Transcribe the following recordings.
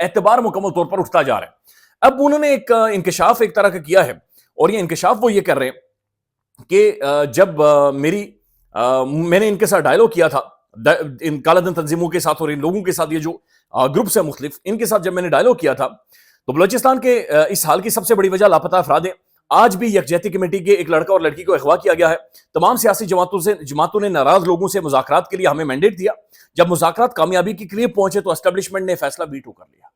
اعتبار مکمل طور پر اٹھتا جا رہا ہے. اب انہوں نے ایک انکشاف ایک طرح کا کیا ہے, اور یہ انکشاف وہ یہ کر رہے ہیں کہ جب میں نے ان کے ساتھ ڈائلاگ کیا تھا, ان کالا دن تنظیموں کے ساتھ اور ان لوگوں کے ساتھ, یہ جو گروپس ہیں مختلف, ان کے ساتھ جب میں نے ڈائلاگ کیا تھا, تو بلوچستان کے اس حال کی سب سے بڑی وجہ لاپتہ افراد ہیں. آج بھی یکجہتی کمیٹی کے ایک لڑکا اور لڑکی کو اغوا کیا گیا ہے. تمام سیاسی جماعتوں نے ناراض لوگوں سے مذاکرات کے لیے ہمیں مینڈیٹ دیا. جب مذاکرات کامیابی کے قریب پہنچے تو اسٹیبلشمنٹ نے فیصلہ ویٹو کر لیا.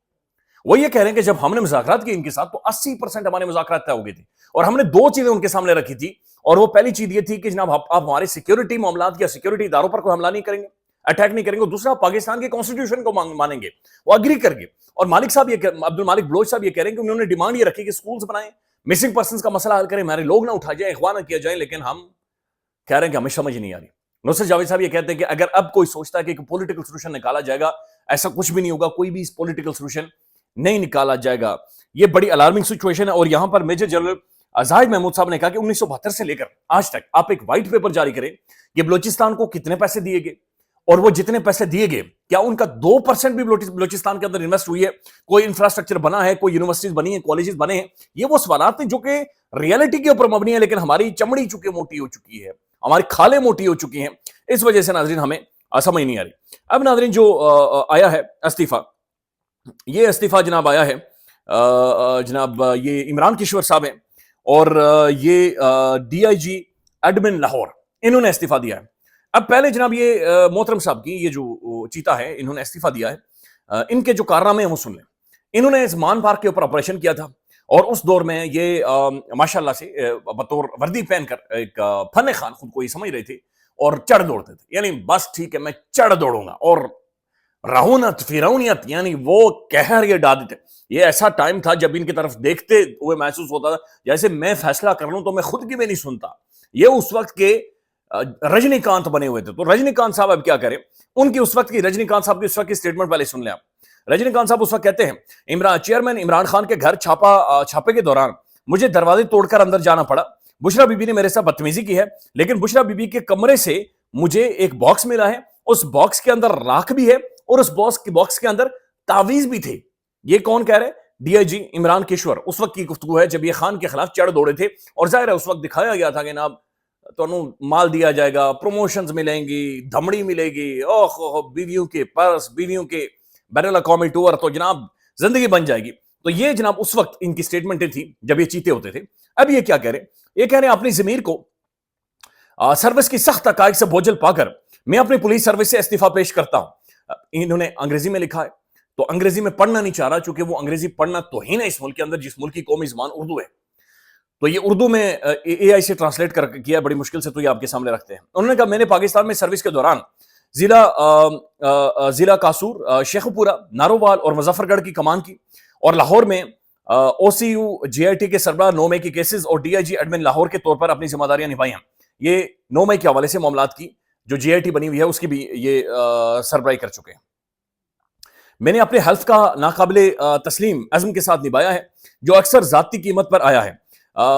وہ یہ کہہ رہے ہیں کہ جب ہم نے مذاکرات کی ان کے ساتھ تو 80% ہمارے مذاکرات طے ہو گئے تھے, اور ہم نے 2 چیزیں ان کے سامنے رکھی تھی, اور وہ پہلی چیز یہ تھی کہ جناب آپ ہمارے سیکیورٹی معاملات یا سیکیورٹی اداروں پر کوئی حملہ نہیں کریں گے, اٹیک نہیں کریں گے. دوسرا, پاکستان کے کانسٹیٹیوشن کو مانیں گے, وہ اگری کر گے. اور مالک صاحب عبد المالک بلوچ صاحب یہ کہہ رہے ہیں کہ انہوں نے ڈیمانڈ یہ رکھی کہ سکولز بنائیں, مسنگ پرسنز کا مسئلہ حل کریں, ہمارے لوگ نہ اٹھا جائیں, اغوا نہ کیا جائیں. لیکن ہم کہہ رہے ہیں کہ ہمیں سمجھ نہیں آ رہی. نصرت جاوید صاحب یہ کہتے ہیں کہ اگر اب کوئی سوچتا ہے کہ پولیٹیکل سولوشن نکالا جائے گا, ایسا کچھ بھی نہیں ہوگا, کوئی بھی اس پولیٹیکل سولوشن نہیں نکالا جائے گا. یہ بڑی الارمنگ سچویشن ہے. اور یہاں پر میجر جنرل زاہد محمود صاحب نے کہا کہ 1972 سے لے کر آج تک آپ ایک وائٹ پیپر جاری کریں کہ بلوچستان کو کتنے پیسے دیے گئے, اور وہ جتنے پیسے دیے گئے کیا ان کا 2% بھی بلوچستان کے اندر انویسٹ ہوئی ہے, کوئی انفراسٹرکچر بنا ہے, کوئی یونیورسٹیز بنی ہیں, کالجز بنے ہیں. یہ وہ سوالات ہیں جو کہ ریئلٹی کے اوپر مبنی ہے, لیکن ہماری چمڑی چونکہ موٹی ہو چکی ہے, ہماری کھالیں موٹی ہو چکی ہیں, اس وجہ سے ناظرین ہمیں سمجھ نہیں آ رہی. اب ناظرین جو آیا ہے استعفیٰ, یہ استعفیٰ جناب آیا ہے جناب یہ عمران کشور صاحب ہیں, اور یہ D I G admin Lahore, انہوں نے استعفیٰ دیا ہے. اب پہلے جناب یہ محترم صاحب کی یہ جو چیتا ہے, انہوں نے استعفیٰ دیا ہے. ان کے جو کارنامے ہیں وہ سن لیں. انہوں نے زمان پارک کے اوپر آپریشن کیا تھا, اور اس دور میں یہ ماشاءاللہ سے بطور وردی پہن کر ایک فن خان خود کو یہ سمجھ رہے تھے, اور چڑھ دوڑتے تھے. یعنی بس ٹھیک ہے میں چڑھ دوڑوں گا, اور رہونت فرونیت یعنی وہ قہر یہ ڈال دیتے. یہ ایسا ٹائم تھا جب ان کی طرف دیکھتے ہوئے محسوس ہوتا تھا جیسے میں فیصلہ کر لوں تو میں خود کی میں نہیں سنتا. یہ اس وقت کے رجنی کانت بنے ہوئے تھے. تو رجنی کانت صاحب اب کیا کریں, ان کی اس وقت کی رجنی کانت صاحب کی اس وقت کی سٹیٹمنٹ پہلے سن لیں آپ. رجنی کانت صاحب اس وقت کہتے ہیں, چیئرمین عمران خان کے گھر چھاپے کے دوران مجھے دروازے توڑ کر اندر جانا پڑا. بشرا بی بی نے میرے ساتھ بدتمیزی کی ہے, لیکن بشرا بی بی کے کمرے سے مجھے ایک باکس ملا ہے, اس باکس کے اندر راکھ بھی ہے, اور اس باکس کے اندر تعویذ بھی تھے. یہ کون کہہ رہے؟ ڈی آئی جی عمران کشور. اس وقت کی گفتگو ہے جب یہ خان کے خلاف چڑھ دوڑے تھے, اور ظاہر ہے اس وقت دکھایا گیا تھا کہ جناب تو مال دیا جائے گا, پروموشنز ملیں گی, دھمڑی ملے گی, بیویوں کے پرس, بیویوں کے بین الاقوامی ٹور, تو جناب زندگی بن جائے گی. تو یہ جناب اس وقت ان کی سٹیٹمنٹیں تھی جب یہ چیتے ہوتے تھے. اب یہ کیا کہہ رہے ہیں؟ یہ کہہ رہے ہیں اپنی ضمیر کو سروس کی سخت حقائق سے بوجھل پا کر میں اپنی پولیس سروس سے استعفیٰ پیش کرتا ہوں. انہوں نے انگریزی میں لکھا ہے, تو انگریزی میں پڑھنا نہیں چاہ رہا, چونکہ وہ انگریزی پڑھنا توہین ہے اس ملک کے اندر جس ملک کی قومی زبان اردو ہے. تو یہ اردو میں اے آئی سے ٹرانسلیٹ کر کیا بڑی مشکل سے, تو یہ آپ کے سامنے رکھتے ہیں. انہوں نے کہا میں نے پاکستان میں سروس کے دوران ضلع قاسور, شیخو پورہ, نارووال اور مظفر گڑھ کی کمان کی, اور لاہور میں او سی یو جے آئی ٹی کے سربراہ 9 مئی کے کیسز اور D I G admin Lahore کے طور پر اپنی ذمہ داریاں نبھائی ہیں. یہ 9 مئی کے حوالے سے معاملات کی جو جے آئی ٹی بنی ہوئی ہے اس کی بھی یہ سربراہی کر چکے ہیں. میں نے اپنے حلف کا ناقابل تسلیم عزم کے ساتھ نبھایا ہے, جو اکثر ذاتی قیمت پر آیا ہے,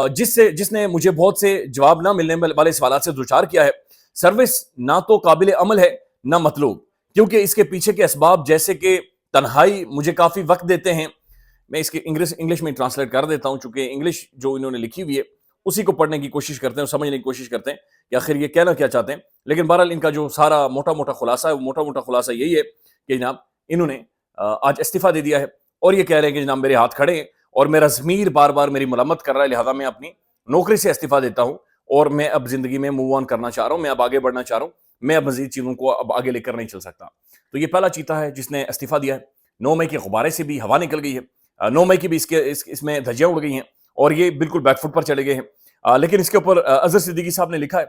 جس نے مجھے بہت سے جواب نہ ملنے والے سوالات سے دوچار کیا ہے. سروس نہ تو قابل عمل ہے نہ مطلوب, کیونکہ اس کے پیچھے کے اسباب جیسے کہ تنہائی مجھے کافی وقت دیتے ہیں. میں اس کے انگلش میں ٹرانسلیٹ کر دیتا ہوں, چونکہ انگلش جو انہوں نے لکھی ہوئی ہے اسی کو پڑھنے کی کوشش کرتے ہیں اور سمجھنے کی کوشش کرتے ہیں کہ آخر یہ کہنا کیا چاہتے ہیں. لیکن بہرحال ان کا جو سارا موٹا موٹا خلاصہ ہے, وہ موٹا موٹا خلاصہ یہی ہے کہ جناب انہوں نے آج استعفیٰ دے دیا ہے, اور یہ کہہ رہے ہیں کہ جناب میرے ہاتھ کھڑے ہیں اور میرا ضمیر بار بار میری ملامت کر رہا ہے, لہذا میں اپنی نوکری سے استعفیٰ دیتا ہوں, اور میں اب زندگی میں موو آن کرنا چاہ رہا ہوں, میں اب آگے بڑھنا چاہ رہا ہوں, میں اب مزید چیزوں کو اب آگے لے کر نہیں چل سکتا. تو یہ پہلا چیتا ہے جس نے استعفیٰ دیا ہے. 9 مئی کے غبارے سے بھی ہوا نکل گئی ہے, 9 مئی کی بھی اس میں دھجیاں اڑ گئی ہیں, اور یہ بالکل بیک فٹ پر چلے گئے ہیں. لیکن اس کے اوپر اظہر صدیقی صاحب نے لکھا ہے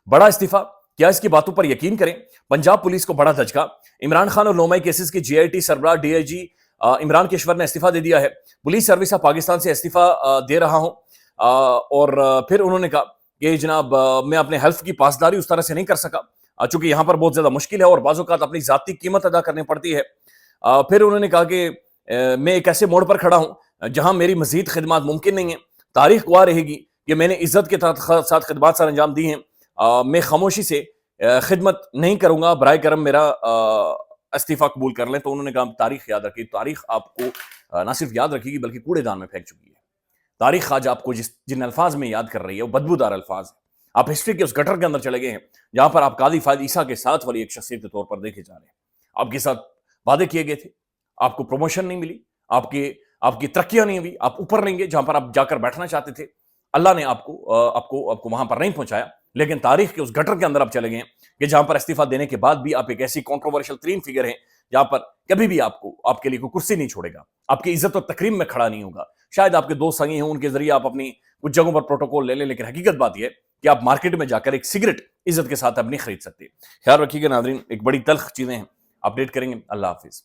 بڑا استعفیٰ, کیا اس کی باتوں پر یقین کریں, پنجاب پولیس کو بڑا دھچکا, عمران خان اور 9 مئی کیسز کی جے آئی ٹی سربراہ ڈی آئی جی عمران کشور نے استعفیٰ دے دیا ہے. پولیس سروس آف پاکستان سے استعفیٰ دے رہا ہوں. اور پھر انہوں نے کہا کہ جناب میں اپنے حلف کی پاسداری اس طرح سے نہیں کر سکا, چونکہ یہاں پر بہت زیادہ مشکل ہے اور بعض اوقات اپنی ذاتی قیمت ادا کرنی پڑتی ہے. پھر انہوں نے کہا کہ میں ایک ایسے موڑ پر کھڑا ہوں جہاں میری مزید خدمات ممکن نہیں ہیں. تاریخ گواہ رہے گی کہ میں نے عزت کے ساتھ خدمات سر انجام دی ہیں. میں خاموشی سے خدمت نہیں کروں گا, برائے کرم میرا استعفا قبول کر لیں تو انہوں نے کہا تاریخ یاد رکھیے. تاریخ آپ کو نہ صرف یاد رکھے گی بلکہ کوڑے دان میں پھینک چکی ہے. تاریخ آج آپ کو جن الفاظ میں یاد کر رہی ہے وہ بدبودار الفاظ ہیں. آپ ہسٹری کے اس گٹر کے اندر چلے گئے ہیں جہاں پر آپ قاضی فائد عیسیٰ کے ساتھ والی ایک شخصیت کے طور پر دیکھے جا رہے ہیں. آپ کے ساتھ وعدے کیے گئے تھے, آپ کو پروموشن نہیں ملی, آپ کی ترقیاں نہیں ہوئی, آپ اوپر نہیں گئے جہاں پر آپ جا کر بیٹھنا چاہتے تھے. اللہ نے آپ کو وہاں پر نہیں پہنچایا, لیکن تاریخ کے اس گٹر کے اندر آپ چلے گئے ہیں کہ جہاں پر استعفیٰ دینے کے بعد بھی آپ ایک ایسی کنٹروورشل ترین فگر ہیں جہاں پر کبھی بھی آپ کے لیے کوئی کرسی نہیں چھوڑے گا, آپ کی عزت و تکریم میں کھڑا نہیں ہوگا. شاید آپ کے دوست سنگی ہوں, ان کے ذریعے آپ اپنی کچھ جگہوں پر پروٹوکول لے لیں, لیکن حقیقت بات یہ ہے کہ آپ مارکیٹ میں جا کر ایک سگریٹ عزت کے ساتھ اب نہیں خرید سکتے. خیال رکھیے گا ناظرین, ایک بڑی تلخ چیزیں ہیں, اپڈیٹ کریں گے. اللہ حافظ.